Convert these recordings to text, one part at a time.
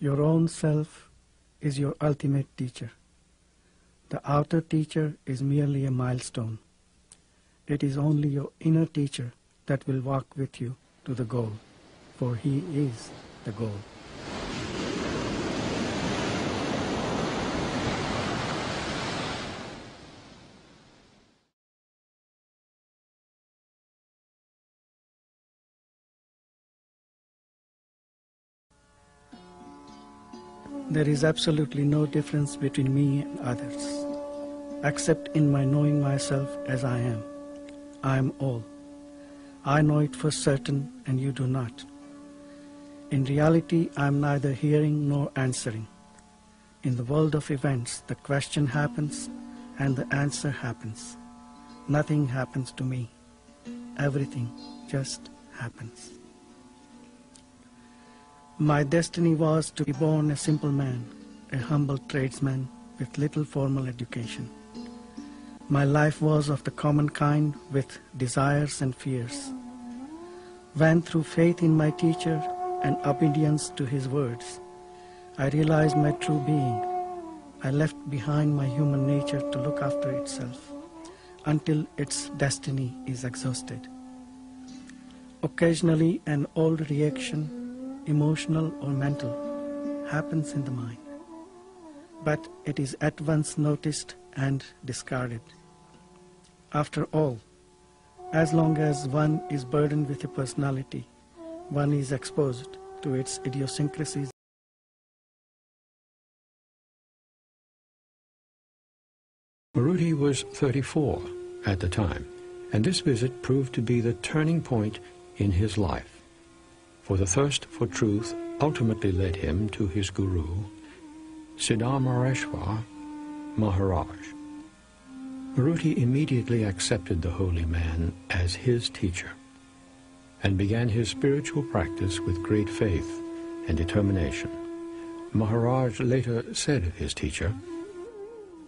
Your own self is your ultimate teacher. The outer teacher is merely a milestone. It is only your inner teacher that will walk with you to the goal, for he is the goal. There is absolutely no difference between me and others, except in my knowing myself as I am. I am all. I know it for certain and you do not. In reality, I am neither hearing nor answering. In the world of events, the question happens and the answer happens. Nothing happens to me. Everything just happens. My destiny was to be born a simple man, a humble tradesman with little formal education. My life was of the common kind with desires and fears. When through faith in my teacher and obedience to his words, I realized my true being, I left behind my human nature to look after itself until its destiny is exhausted. Occasionally an old reaction, emotional or mental, happens in the mind, but it is at once noticed and discarded. After all, as long as one is burdened with a personality, one is exposed to its idiosyncrasies. Maruti was 34 at the time, and this visit proved to be the turning point in his life. For the thirst for truth ultimately led him to his guru, Nisargadatta Maharaj. Maruti immediately accepted the holy man as his teacher and began his spiritual practice with great faith and determination. Maharaj later said of his teacher,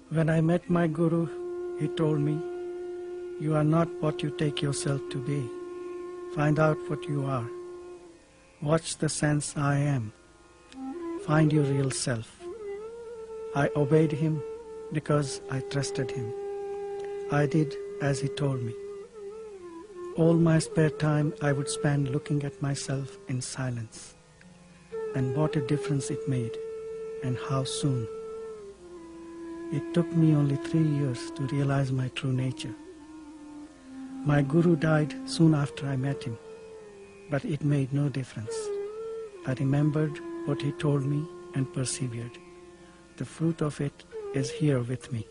"When I met my guru, he told me, 'You are not what you take yourself to be. Find out what you are. Watch the sense I am. Find your real self.' I obeyed him because I trusted him. I did as he told me. All my spare time I would spend looking at myself in silence. And what a difference it made, and how soon. It took me only 3 years to realize my true nature. My guru died soon after I met him, but it made no difference. I remembered what he told me and persevered. The fruit of it is here with me."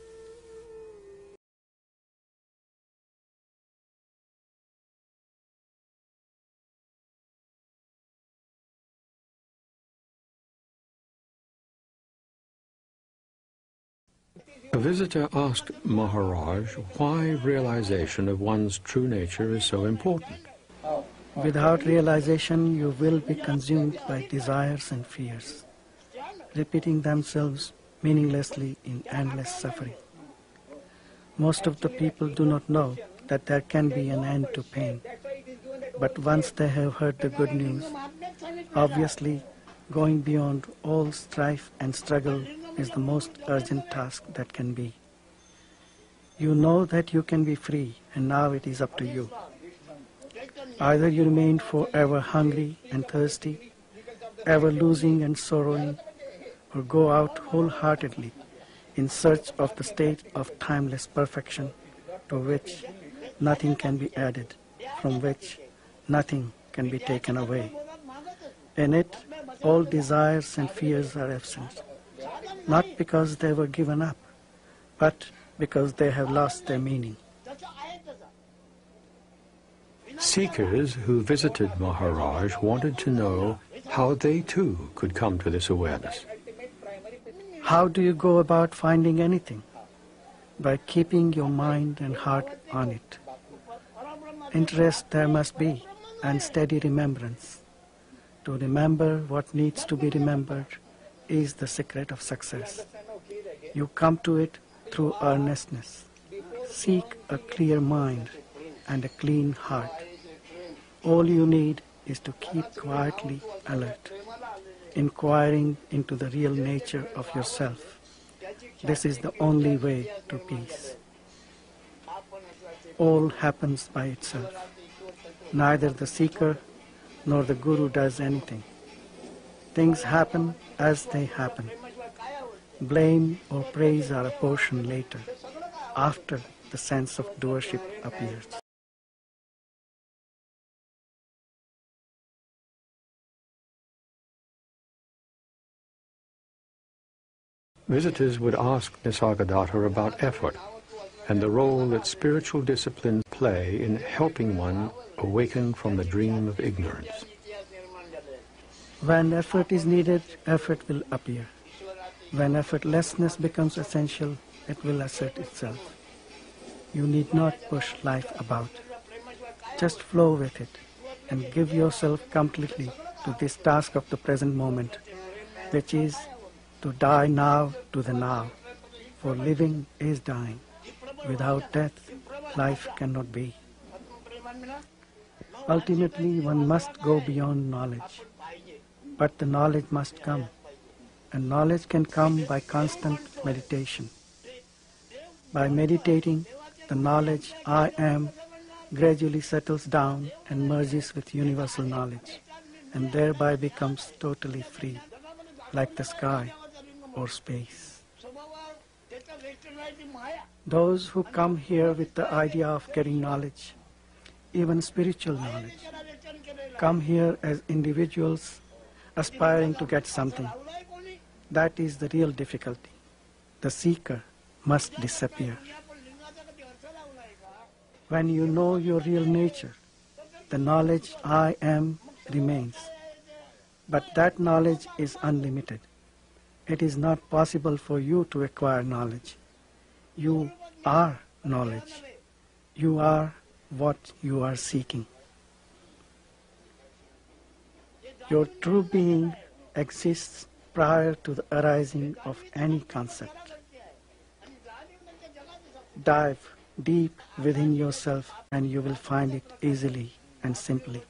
A visitor asked Maharaj why realization of one's true nature is so important. Without realization, you will be consumed by desires and fears, repeating themselves meaninglessly in endless suffering. Most of the people do not know that there can be an end to pain. But once they have heard the good news, obviously going beyond all strife and struggle is the most urgent task that can be. You know that you can be free, and now it is up to you. Either you remain forever hungry and thirsty, ever losing and sorrowing, or go out wholeheartedly in search of the state of timeless perfection to which nothing can be added, from which nothing can be taken away. In it, all desires and fears are absent, not because they were given up, but because they have lost their meaning. Seekers who visited Maharaj wanted to know how they too could come to this awareness. How do you go about finding anything? By keeping your mind and heart on it. Interest there must be, and steady remembrance. To remember what needs to be remembered is the secret of success. You come to it through earnestness. Seek a clear mind and a clean heart. All you need is to keep quietly alert. inquiring into the real nature of yourself. This is the only way to peace. All happens by itself. Neither the seeker nor the guru does anything. Things happen as they happen. Blame or praise are a portion later, after the sense of doership appears. Visitors would ask Nisargadatta about effort and the role that spiritual disciplines play in helping one awaken from the dream of ignorance. When effort is needed, effort will appear. When effortlessness becomes essential, it will assert itself. You need not push life about. Just flow with it and give yourself completely to this task of the present moment, which is to die now to the now. For living is dying. Without death, life cannot be. Ultimately, one must go beyond knowledge. But the knowledge must come. And knowledge can come by constant meditation. By meditating, the knowledge I am gradually settles down and merges with universal knowledge, and thereby becomes totally free, like the sky or space. Those who come here with the idea of getting knowledge, even spiritual knowledge, come here as individuals aspiring to get something. That is the real difficulty. The seeker must disappear. When you know your real nature, the knowledge I am remains. But that knowledge is unlimited. It is not possible for you to acquire knowledge. You are knowledge. You are what you are seeking. Your true being exists prior to the arising of any concept. Dive deep within yourself and you will find it easily and simply.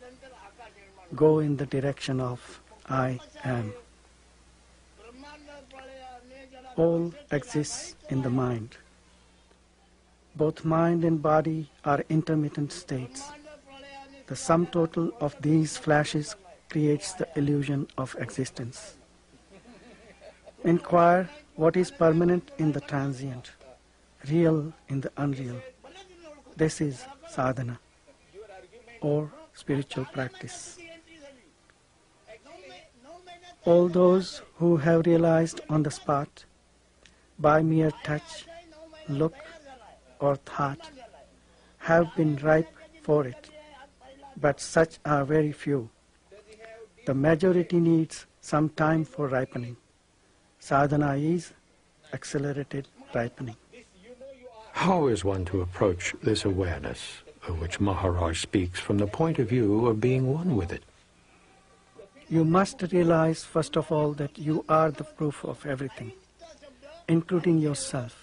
Go in the direction of I am. All exists in the mind. Both mind and body are intermittent states. The sum total of these flashes creates the illusion of existence. Inquire what is permanent in the transient, real in the unreal. This is sadhana, or spiritual practice. All those who have realized on the spot, by mere touch, look, or thought, have been ripe for it, but such are very few. The majority needs some time for ripening. Sadhana is accelerated ripening. How is one to approach this awareness, of which Maharaj speaks, from the point of view of being one with it? You must realize, first of all, that you are the proof of everything, including yourself.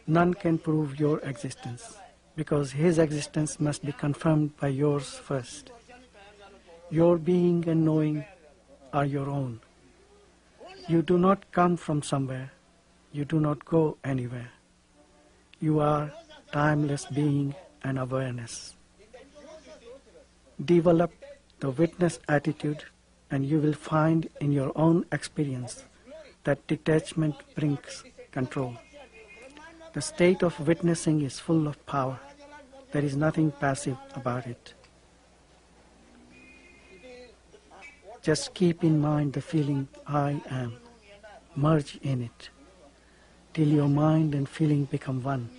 None can prove your existence, because his existence must be confirmed by yours first. Your being and knowing are your own. You do not come from somewhere. You do not go anywhere. You are timeless being and awareness. Develop the witness attitude and you will find in your own experience that detachment brings control. The state of witnessing is full of power. There is nothing passive about it. Just keep in mind the feeling I am. Merge in it till your mind and feeling become one.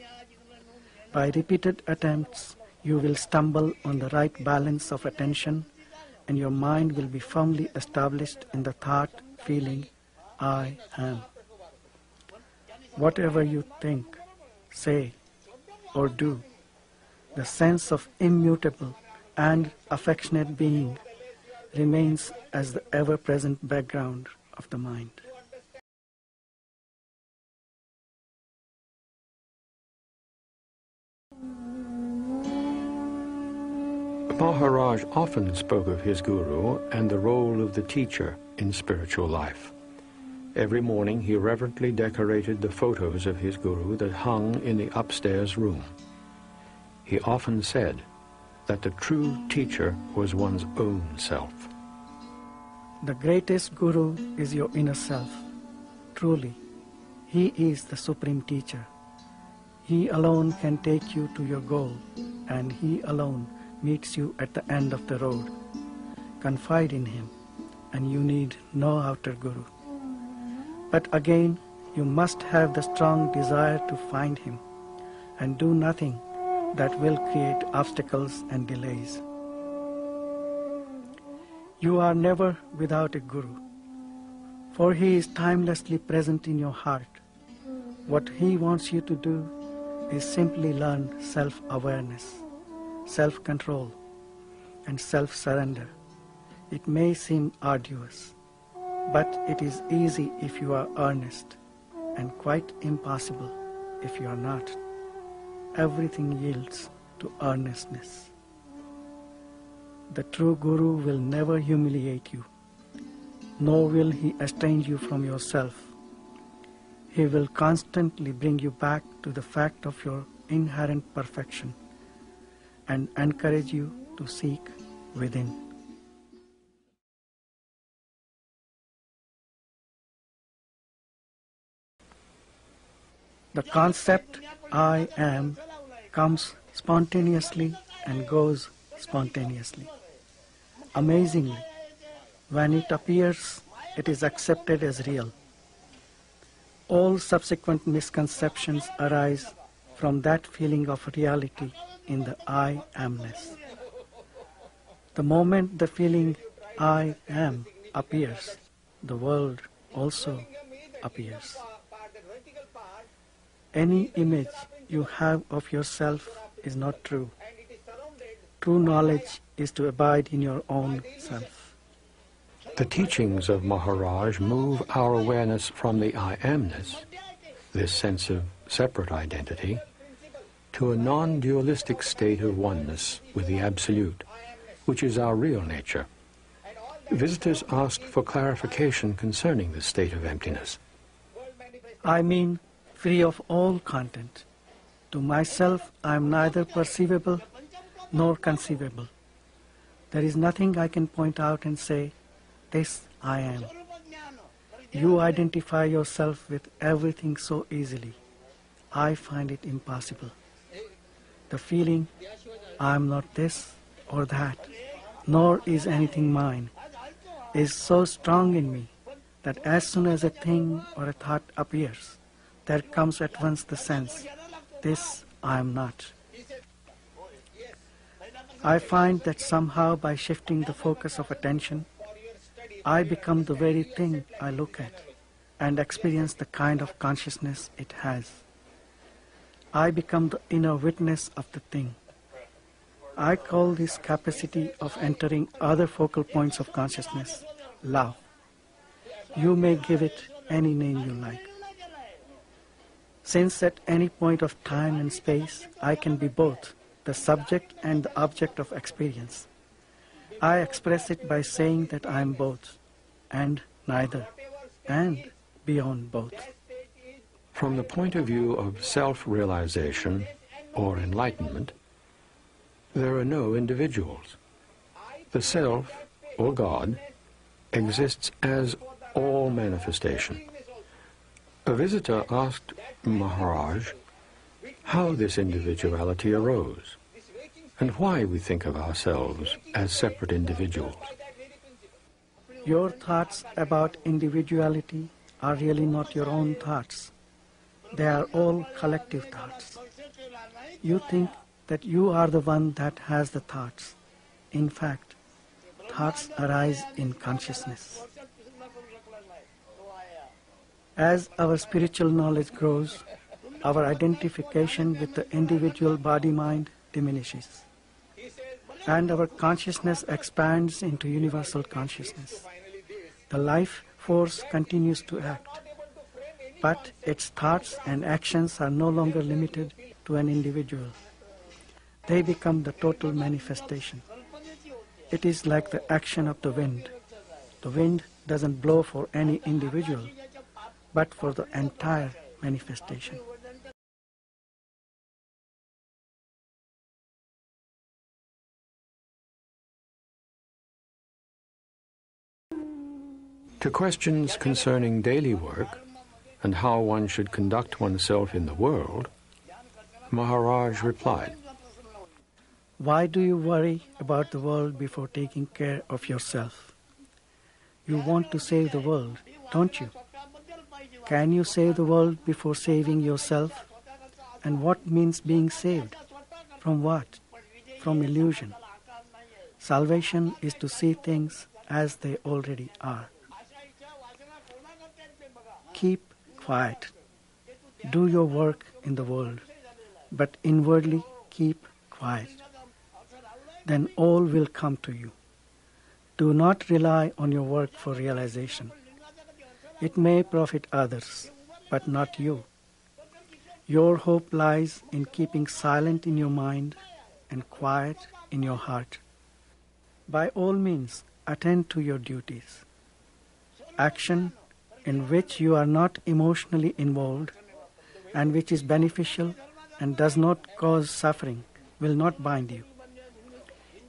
By repeated attempts, you will stumble on the right balance of attention and your mind will be firmly established in the thought, feeling, I am. Whatever you think, say, or do, the sense of immutable and affectionate being remains as the ever-present background of the mind. Maharaj often spoke of his guru and the role of the teacher in spiritual life. Every morning he reverently decorated the photos of his guru that hung in the upstairs room. He often said that the true teacher was one's own self. The greatest guru is your inner self. Truly, he is the supreme teacher. He alone can take you to your goal, and he alone meets you at the end of the road. Confide in him, and you need no outer guru. But again, you must have the strong desire to find him, and do nothing that will create obstacles and delays. You are never without a guru, for he is timelessly present in your heart. What he wants you to do is simply learn self-awareness, self-control, and self-surrender. It may seem arduous, but it is easy if you are earnest, and quite impossible if you are not. Everything yields to earnestness. The true guru will never humiliate you, nor will he estrange you from yourself. He will constantly bring you back to the fact of your inherent perfection and encourage you to seek within. The concept I am comes spontaneously and goes spontaneously. Amazingly, when it appears, it is accepted as real. All subsequent misconceptions arise from that feeling of reality in the I amness. The moment the feeling I am appears, the world also appears. Any image you have of yourself is not true. True knowledge is to abide in your own self. The teachings of Maharaj move our awareness from the I amness, this sense of separate identity, to a non-dualistic state of oneness with the Absolute, which is our real nature. Visitors asked for clarification concerning this state of emptiness. I mean, free of all content. To myself, I am neither perceivable nor conceivable. There is nothing I can point out and say, this I am. You identify yourself with everything so easily. I find it impossible. The feeling, I am not this or that, nor is anything mine, is so strong in me that as soon as a thing or a thought appears, there comes at once the sense, this I am not. I find that somehow by shifting the focus of attention, I become the very thing I look at and experience the kind of consciousness it has. I become the inner witness of the thing. I call this capacity of entering other focal points of consciousness love. You may give it any name you like. Since at any point of time and space I can be both the subject and the object of experience, I express it by saying that I am both, and neither, and beyond both. From the point of view of self-realization or enlightenment, there are no individuals. The Self, or God, exists as all manifestation. A visitor asked Maharaj how this individuality arose, and why we think of ourselves as separate individuals. Your thoughts about individuality are really not your own thoughts. They are all collective thoughts. You think that you are the one that has the thoughts. In fact, thoughts arise in consciousness. As our spiritual knowledge grows, our identification with the individual body-mind diminishes, and our consciousness expands into universal consciousness. The life force continues to act, but its thoughts and actions are no longer limited to an individual. They become the total manifestation. It is like the action of the wind. The wind doesn't blow for any individual, but for the entire manifestation. To questions concerning daily work and how one should conduct oneself in the world, Maharaj replied, Why do you worry about the world before taking care of yourself? You want to save the world, don't you? Can you save the world before saving yourself? And what means being saved? From what? From illusion. Salvation is to see things as they already are. Keep quiet. Do your work in the world, but inwardly keep quiet. Then all will come to you. Do not rely on your work for realization. It may profit others, but not you. Your hope lies in keeping silent in your mind and quiet in your heart. By all means, attend to your duties. Action in which you are not emotionally involved and which is beneficial and does not cause suffering will not bind you.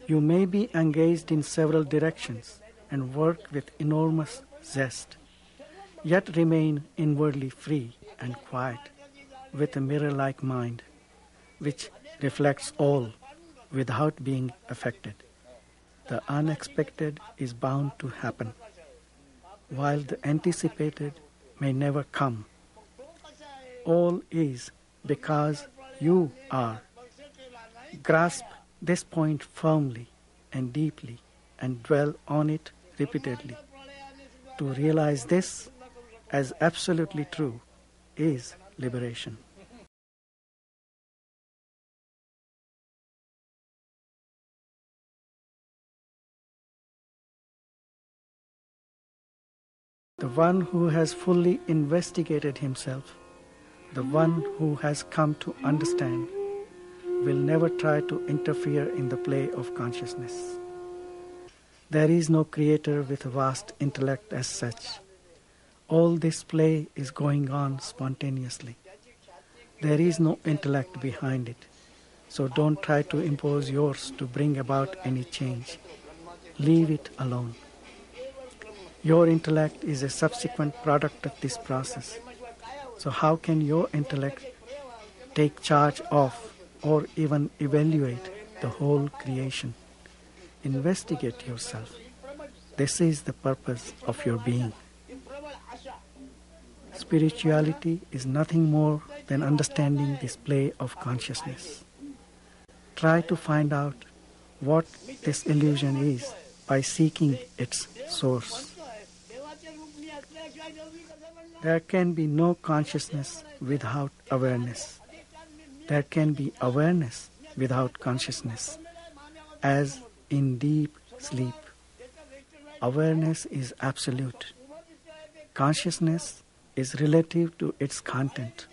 You may be engaged in several directions and work with enormous zest, yet remain inwardly free and quiet with a mirror-like mind, which reflects all without being affected. The unexpected is bound to happen, while the anticipated may never come. All is because you are. Grasp this point firmly and deeply and dwell on it repeatedly. To realize this as absolutely true is liberation. The one who has fully investigated himself, the one who has come to understand, will never try to interfere in the play of consciousness. There is no creator with a vast intellect as such. All this play is going on spontaneously. There is no intellect behind it, so don't try to impose yours to bring about any change. Leave it alone. Your intellect is a subsequent product of this process. So how can your intellect take charge of or even evaluate the whole creation? Investigate yourself. This is the purpose of your being. Spirituality is nothing more than understanding this play of consciousness. Try to find out what this illusion is by seeking its source. There can be no consciousness without awareness. There can be awareness without consciousness, as in deep sleep. Awareness is absolute. Consciousness is relative to its content.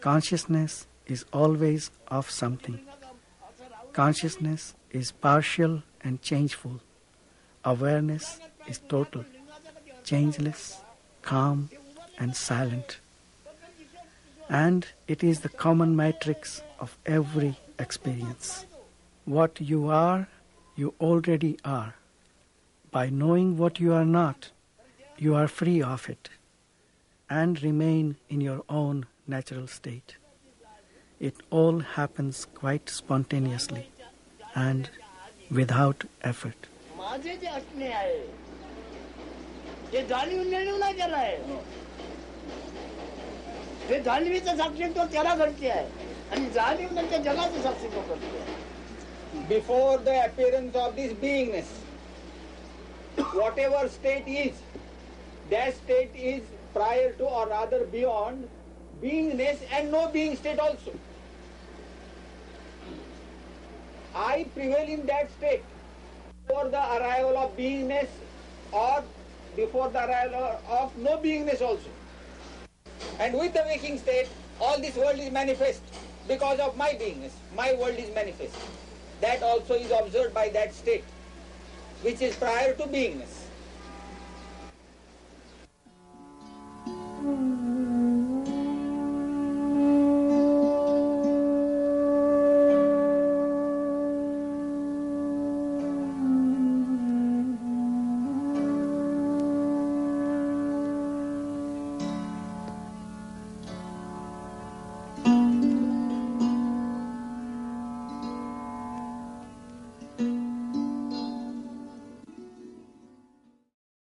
Consciousness is always of something. Consciousness is partial and changeful. Awareness is total, changeless, calm, and silent. And it is the common matrix of every experience. What you are, you already are. By knowing what you are not, you are free of it and remain in your own natural state. It all happens quite spontaneously and without effort. Before the appearance of this beingness, whatever state is, that state is prior to or rather beyond beingness and no being state also. I prevail in that state before the arrival of beingness or before the arrival of no beingness also. And with the waking state, all this world is manifest because of my beingness. My world is manifest. That also is observed by that state. which is prior to beingness.